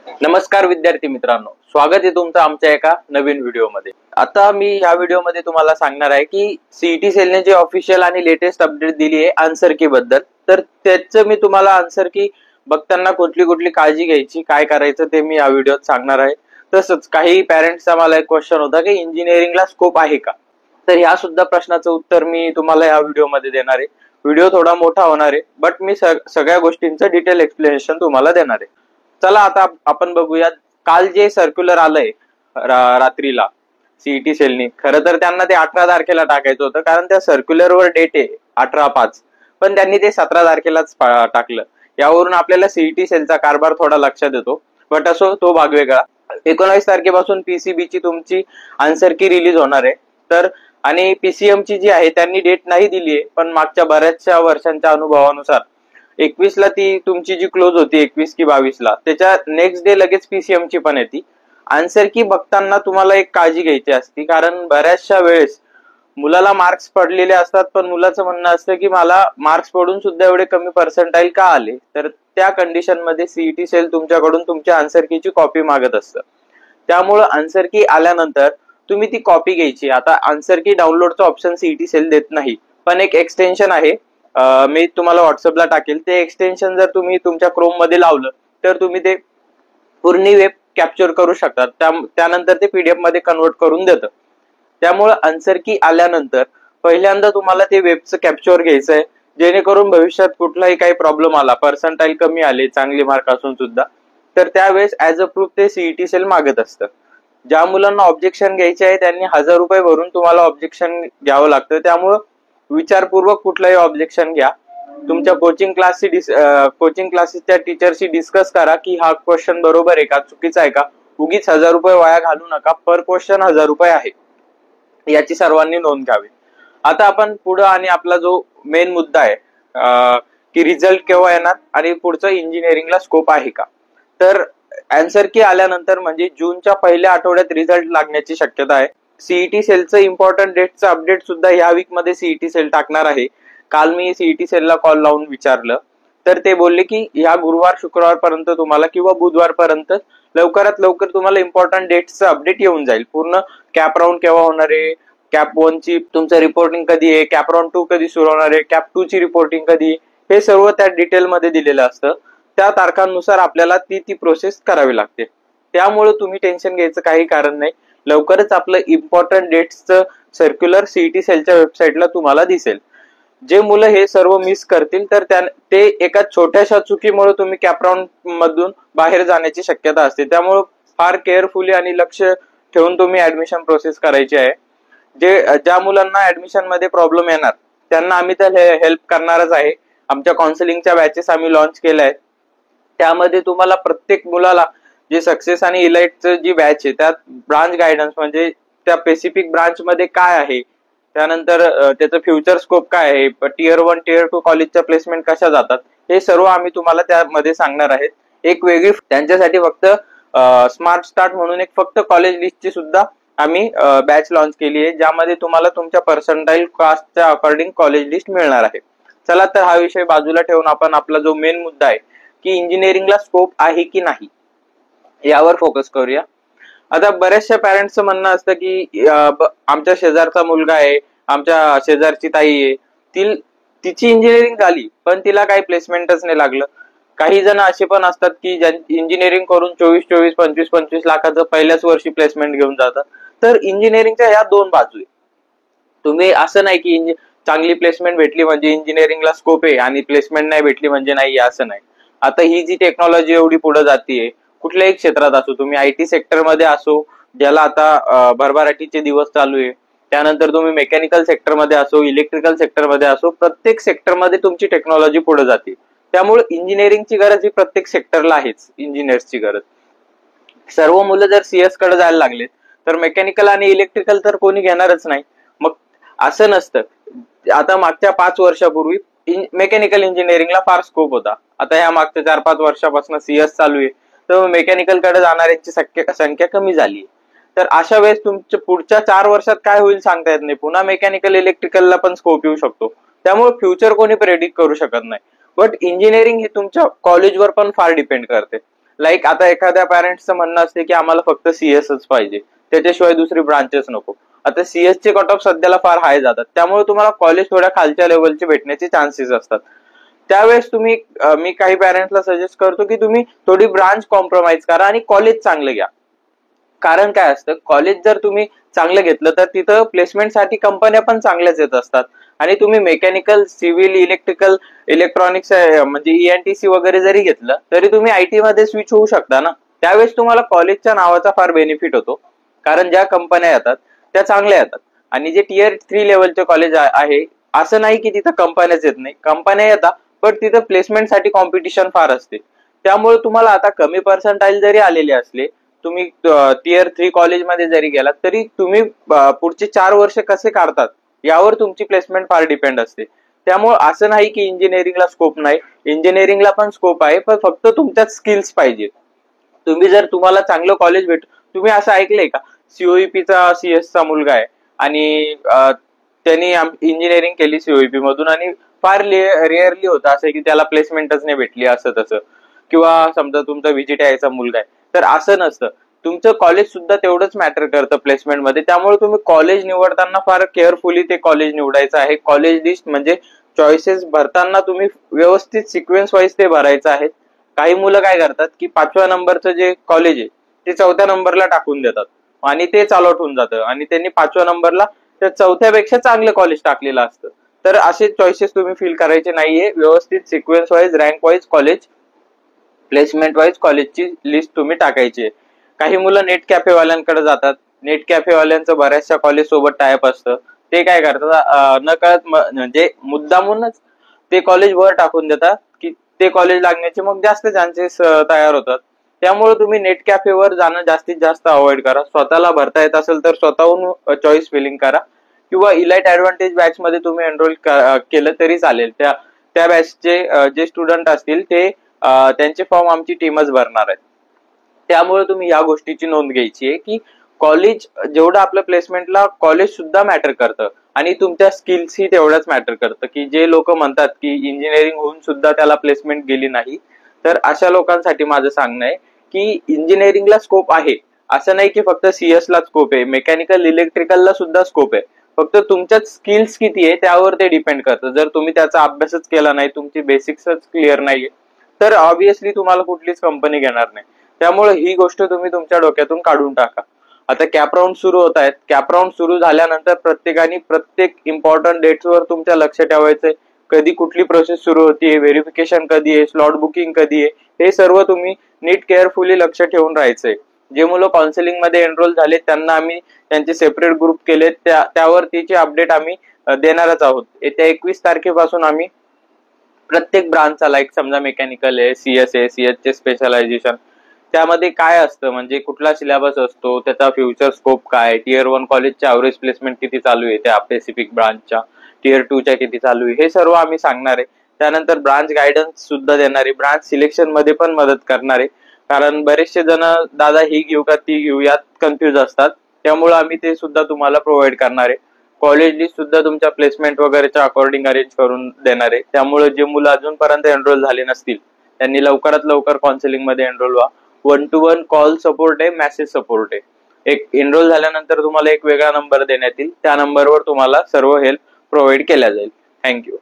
नमस्कार विद्यार्थी मित्रांनो, स्वागत आहे तुमचं आमच्या एका नवीन व्हिडिओमध्ये। आता मी या व्हिडिओमध्ये तुम्हाला सांगणार आहे की सीईटी सेलने जे ऑफिशियल आणि लेटेस्ट अपडेट दिली आहे आन्सर की बद्दल, तर त्याचं मी तुम्हाला आन्सर की बघताना कुठली कुठली काळजी घ्यायची, काय करायचं ते मी या व्हिडिओत सांगणार आहे। तसंच काही पेरेंट्सचा मला एक क्वेश्चन होता की इंजिनिअरिंगला स्कोप आहे का, तर ह्या सुद्धा प्रश्नाचं उत्तर मी तुम्हाला या व्हिडिओमध्ये देणार आहे। व्हिडिओ थोडा मोठा होणार आहे, बट मी सगळ्या गोष्टींचं डिटेल एक्सप्लेनेशन तुम्हाला देणार आहे। चला आता आपण बघूया, काल जे सर्क्युलर आलंय रात्रीला सीईटी सेलनी, खरं तर त्यांना ते 18 तारखेला टाकायचं होतं, कारण त्या सर्क्युलरवर डेट आहे 18/5, पण त्यांनी ते 17 तारखेलाच टाकलं। यावरून आपल्याला सीईटी सेलचा कारभार थोडा लक्षात येतो, बट असो तो भाग वेगळा। 19 तारखेपासून पीसीबीची तुमची आन्सर की रिलीज होणार आहे, तर आणि पीसीएमची जी आहे त्यांनी डेट नाही दिली आहे, पण मागच्या बऱ्याचशा वर्षांच्या अनुभवानुसार 21 ला ती तुमची जी क्लोज होती 21 की 22 ला, त्याच्या नेक्स्ट डे लगेच पीसीएमची पण येते। आन्सर की बघताना तुम्हाला एक काळजी घ्यायची असते, कारण बऱ्याचशा वेळेस मुलाला मार्क्स पडलेले असतात, पण मुलाचं म्हणणं असतं की मला मार्क्स पडून सुद्धा एवढे कमी पर्सेंटाईल का आले, तर त्या कंडिशन मध्ये सीईटी सेल तुमच्याकडून तुमच्या आन्सर कीची कॉपी मागत असतं। त्यामुळे आन्सर की आल्यानंतर तुम्ही ती कॉपी घ्यायची। आता आन्सर की डाउनलोडचं ऑप्शन सीईटी सेल देत नाही, पण एक एक्सटेन्शन आहे, मी तुम्हाला व्हॉट्सअपला टाकेल। ते एक्सटेन्शन जर तुम्ही तुमच्या क्रोम मध्ये लावलं तर तुम्ही ते पूर्ण वेब कॅप्चर करू शकतात, त्यानंतर ते पीडीएफ मध्ये कन्वर्ट करून देतं। त्यामुळे आन्सर की आल्यानंतर पहिल्यांदा तुम्हाला ते वेबचं कॅप्चर घ्यायचं आहे, जेणेकरून भविष्यात कुठलाही काही प्रॉब्लेम आला, पर्सेंटाईल कमी आले चांगले मार्क असून सुद्धा, तर त्यावेळेस ऍज अ प्रूफ ते सीईटी सेल मागत असतं। ज्या मुलांना ऑब्जेक्शन घ्यायचे आहे त्यांनी 1000 रुपये भरून तुम्हाला ऑब्जेक्शन घ्यावं लागतं। त्यामुळे विचारपूर्वक कुठलंही ऑब्जेक्शन घ्या। तुमच्या कोचिंग क्लासेसच्या टीचरशी डिस्कस करा की हा क्वेश्चन बरोबर आहे का, चुकीचा आहे का। उगीच 1000 रुपये वाया घालू नका, पर क्वेश्चन 1000 रुपये आहे, याची सर्वांनी नोंद घ्यावी। आता आपण पुढे आणि आपला जो मेन मुद्दा आहे की रिझल्ट केव्हा येणार आणि पुढचं इंजिनिअरिंगला स्कोप आहे का, तर आन्सर की आल्यानंतर म्हणजे जूनच्या पहिल्या आठवड्यात रिझल्ट लागण्याची शक्यता आहे। सीईटी सेलचं इम्पॉर्टंट डेटचं अपडेट सुद्धा या वीक मध्ये सीईटी सेल टाकणार आहे। काल मी सीईटी सेलला कॉल लावून विचारलं, तर ते बोलले की या गुरुवार शुक्रवार पर्यंत तुम्हाला किंवा बुधवार पर्यंत लवकरात लवकर तुम्हाला इम्पॉर्टंट डेट्सचं अपडेट येऊन जाईल। पूर्ण कॅप राऊंड केव्हा होणार आहे, कॅप 1 ची तुमचं रिपोर्टिंग कधी आहे, कॅप राऊंड 2 कधी सुरू होणार आहे, कॅप 2 ची रिपोर्टिंग कधी, हे सर्व त्या डिटेलमध्ये दिलेलं असतं। त्या तारखांनुसार आपल्याला ती प्रोसेस करावी लागते। त्यामुळे तुम्ही टेन्शन घ्यायचं काही कारण नाही, लवकरच आपलं इम्पॉर्टंट डेट्सचं सर्क्युलर सीईटी सेलच्या वेबसाईटला तुम्हाला दिसेल। जे मुलं हे सर्व मिस करतील तर ते एका छोट्याशा चुकीमुळे तुम्ही कॅप राऊंड मधून बाहेर जाण्याची शक्यता असते। त्यामुळे फार केअरफुली आणि लक्ष ठेवून तुम्ही ऍडमिशन प्रोसेस करायची आहे। ज्या मुलांना ऍडमिशन मध्ये प्रॉब्लेम येणार त्यांना आम्ही तर हेल्प करणारच आहे। आमच्या काउन्सिलिंगच्या बॅचेस आम्ही लॉन्च केल्या आहेत, त्यामध्ये तुम्हाला प्रत्येक मुलाला जे सक्सेस आणि इलाइटचं जी बॅच आहे त्यात ब्रांच गायडन्स, म्हणजे त्या स्पेसिफिक ब्रांच मध्ये काय आहे, त्यानंतर त्याचं फ्युचर स्कोप काय आहे, टियर 1 टियर 2 कॉलेजच्या प्लेसमेंट कशा जातात, हे सर्व आम्ही तुम्हाला त्यामध्ये सांगणार आहेत। एक वेगळी त्यांच्यासाठी फक्त स्मार्ट स्टार्ट म्हणून एक फक्त कॉलेज लिस्टची सुद्धा आम्ही बॅच लॉन्च केली आहे, ज्यामध्ये तुम्हाला तुमच्या पर्सेंटाईल कास्टच्या अकॉर्डिंग कॉलेज लिस्ट मिळणार आहे। चला तर हा विषय बाजूला ठेवून आपण आपला जो मेन मुद्दा आहे की इंजिनिअरिंगला स्कोप आहे की नाही यावर फोकस करूया। आता बऱ्याचशा पॅरेंट्सचं म्हणणं असतं की आमच्या शेजारचा मुलगा आहे, आमच्या शेजारची ताई आहे, तिची इंजिनिअरिंग झाली पण तिला काही प्लेसमेंटच नाही लागलं। काही जण असे पण असतात की इंजिनिअरिंग करून 24 25 लाखाचं पहिल्याच वर्षी प्लेसमेंट घेऊन जातात। तर इंजिनिअरिंगच्या ह्या दोन बाजू आहे। तुम्ही असं नाही की चांगली प्लेसमेंट भेटली म्हणजे इंजिनिअरिंगला स्कोप आहे आणि प्लेसमेंट नाही भेटली म्हणजे नाही, असं नाही। आता ही जी टेक्नॉलॉजी एवढी पुढे जातीये, कुठल्याही क्षेत्रात असो, तुम्ही आयटी सेक्टर मध्ये असो, ज्याला आता भरभराटीचे दिवस चालू आहे, त्यानंतर तुम्ही मेकॅनिकल सेक्टर मध्ये असो, इलेक्ट्रिकल सेक्टर मध्ये असो, प्रत्येक सेक्टर मध्ये तुमची टेक्नॉलॉजी पुढे जाते। त्यामुळे इंजिनिअरिंगची गरज ही प्रत्येक सेक्टरला आहेच, इंजिनियर्सची गरज। सर्व मुलं जर सीएस कडे जायला लागले तर मेकॅनिकल आणि इलेक्ट्रिकल तर कोणी घेणारच नाही। मग असं नसतं, आता मागच्या 5 वर्षापूर्वी मेकॅनिकल इंजिनिअरिंगला फार स्कोप होता, आता ह्या मागच्या 4-5 वर्षापासून सीएस चालू आहे, तर मेकॅनिकल कडे जाणाऱ्यांची संख्या कमी झाली। तर अशा वेळेस तुमच्या पुढच्या 4 वर्षात काय होईल सांगता येत नाही, पुन्हा मेकॅनिकल इलेक्ट्रिकलला पण स्कोप येऊ शकतो। त्यामुळे फ्युचर कोणी प्रेडिक्ट करू शकत नाही, बट इंजिनिअरिंग ही तुमच्या कॉलेजवर पण फार डिपेंड करते। लाईक आता एखाद्या पॅरेंट्सचं म्हणणं असते की आम्हाला फक्त सीएसच पाहिजे, त्याच्याशिवाय दुसरी ब्रांचेस नको. आता सीएस चे कट ऑफ सध्याला फार हाय जातात, त्यामुळे तुम्हाला कॉलेज थोड्या खालच्या लेवलचे भेटण्याचे चान्सेस असतात. त्यावेळेस मी काही पॅरेंट्सला सजेस्ट करतो की तुम्ही थोडी ब्रांच कॉम्प्रोमाइज करा आणि कॉलेज चांगलं घ्या. कारण काय असतं, कॉलेज जर तुम्ही चांगलं घेतलं तर तिथं प्लेसमेंटसाठी कंपन्या पण चांगल्याच येत असतात. आणि तुम्ही मेकॅनिकल, सिव्हिल, इलेक्ट्रिकल, इलेक्ट्रॉनिक्स म्हणजे ईएनटीसी वगैरे जरी घेतलं तरी तुम्ही आयटी मध्ये स्विच होऊ शकता ना. त्यावेळेस तुम्हाला कॉलेजच्या नावाचा फार बेनिफिट होतो, कारण ज्या कंपन्या येतात त्या चांगल्या येतात. आणि जे टियर 3 लेवलचे कॉलेज आहे, असं नाही की तिथं कंपन्याच येत नाही, कंपन्या येतात, पण तिथं प्लेसमेंटसाठी कॉम्पिटिशन फार असते. त्यामुळे तुम्हाला आता कमी पर्सेंटाईल जरी आलेले असले, तुम्ही टियर 3 कॉलेजमध्ये जरी गेलात तरी तुम्ही पुढचे 4 वर्ष कसे काढतात यावर तुमची प्लेसमेंट फार डिपेंड असते. त्यामुळे असं नाही की इंजिनिअरिंगला स्कोप नाही, इंजिनिअरिंगला पण स्कोप आहे, पण फक्त तुमच्यात स्किल्स पाहिजे. तुम्ही जर तुम्हाला चांगलं कॉलेज तुम्ही असं ऐकलंय का, सीओईपीचा सीएसचा मुलगा आहे आणि त्यांनी इंजिनिअरिंग केली सीओईपी मधून आणि फार रेअरली होतं असं की त्याला प्लेसमेंटच नाही भेटली असं तसं. किंवा समजा तुमचा व्हीजीटीआयचा मुलगा आहे, तर असं नसतं. तुमचं कॉलेज सुद्धा तेवढंच मॅटर करतं प्लेसमेंटमध्ये. त्यामुळे तुम्ही कॉलेज निवडताना फार केअरफुली ते कॉलेज निवडायचं आहे. कॉलेज लिस्ट म्हणजे चॉईसेस भरताना तुम्ही व्यवस्थित सिक्वेन्स वाईज ते भरायचं आहे. काही मुलं काय करतात की 5व्या नंबरचं जे कॉलेज आहे ते 4थ्या नंबरला टाकून देतात आणि ते चालवत होऊन जातं आणि त्यांनी 5व्या नंबरला त्या 4थ्यापेक्षा चांगलं कॉलेज टाकलेलं असतं. तर असे चॉईसेस तुम्ही फील करायचे नाहीये. व्यवस्थित sequence wise, rank wise college, placement wise कॉलेजची लिस्ट तुम्ही टाकायची. काही मुलं नेट कॅफेवाल्यांकडे जातात. नेट कॅफेवाल्यांचं बऱ्याचशा कॉलेज सोबत टायअप असतं. ते काय करतात, न कळत म्हणजे मुद्दामूनच ते कॉलेज वर टाकून देतात की ते कॉलेज लागण्याचे मग जास्त चान्सेस तयार होतात. त्यामुळे तुम्ही नेट कॅफेवर जाणं जास्तीत जास्त अवॉइड करा. स्वतःला भरता येत असेल तर स्वतःहून चॉईस फिलिंग करा किंवा इलाइट ऍडव्हान्टेज बॅच मध्ये तुम्ही एनरोल केलं तरी चालेल. त्या बॅचचे जे स्टुडंट असतील ते त्यांचे फॉर्म आमची टीमच भरणार आहेत. त्यामुळे तुम्ही या गोष्टीची नोंद घ्यायची आहे की कॉलेज जेवढं आपल्या प्लेसमेंटला कॉलेज सुद्धा मॅटर करतं आणि तुमच्या स्किल्स ही तेवढंच मॅटर करतं. की जे लोक म्हणतात की इंजिनिअरिंग होऊन सुद्धा त्याला प्लेसमेंट गेली नाही, तर अशा लोकांसाठी माझं सांगणं आहे की इंजिनिअरिंगला स्कोप आहे. असं नाही की फक्त सीएसला स्कोप आहे, मेकॅनिकल, इलेक्ट्रिकलला सुद्धा स्कोप आहे. फक्त तुमच्यात स्किल्स किती आहे त्यावर ते डिपेंड करतं. जर तुम्ही त्याचा अभ्यासच केला नाही, तुमची बेसिक्सच क्लिअर नाहीये, तर ऑब्व्हियसली तुम्हाला कुठलीच कंपनी घेणार नाही. त्यामुळे ही गोष्ट तुम्ही तुमच्या डोक्यातून काढून टाका. आता कॅप राऊंड सुरू होत आहेत. कॅप राऊंड सुरू झाल्यानंतर प्रत्येकाने प्रत्येक इम्पॉर्टंट डेट्सवर तुमच्या लक्ष ठेवायचंय. कधी कुठली प्रोसेस सुरू होतीये, व्हेरिफिकेशन कधी आहे, स्लॉट बुकिंग कधी आहे, हे सर्व तुम्ही नीट केअरफुली लक्ष ठेवून राहायचंय. जे मुलं काउन्सिलिंग मध्ये एनरोल झाले त्यांना आम्ही त्यांचे सेपरेट ग्रुप केले, त्यावर त्याची अपडेट आम्ही देणारच आहोत. येत्या 21 तारखेपासून आम्ही प्रत्येक ब्रांचचा, लाईक समजा मेकॅनिकल आहे, सीएस आहे, सीएस चे स्पेशलायझेशन, त्यामध्ये काय असतं, म्हणजे कुठला सिलेबस असतो, त्याचा फ्युचर स्कोप काय, टियर 1 कॉलेजच्या ॲव्हरेज प्लेसमेंट किती चालू आहे त्या स्पेसिफिक ब्रांचच्या, टियर 2 च्या किती चालू आहे, हे सर्व आम्ही सांगणार आहे. त्यानंतर ब्रांच गायडन्स सुद्धा देणार आहे, ब्रांच सिलेक्शन मध्ये पण मदत करणार आहे. कारण बरेचसे जण दादा ही घेऊ का ती घेऊ यात कन्फ्युज असतात, त्यामुळे आम्ही ते सुद्धा तुम्हाला प्रोव्हाइड करणार आहे. कॉलेज लिस्ट सुद्धा तुमच्या प्लेसमेंट वगैरेच्या अकॉर्डिंग अरेंज करून देणार आहे. त्यामुळे जे मुलं अजूनपर्यंत एनरोल झाले नसतील त्यांनी लवकरात लवकर काउन्सिलिंग मध्ये एनरोल व्हा. 1-to-1 कॉल सपोर्ट आहे, मेसेज सपोर्ट आहे. एक एनरोल झाल्यानंतर तुम्हाला एक वेगळा नंबर देण्यात येईल, त्या नंबरवर तुम्हाला सर्व हेल्प प्रोव्हाइड केल्या जाईल. थँक्यू.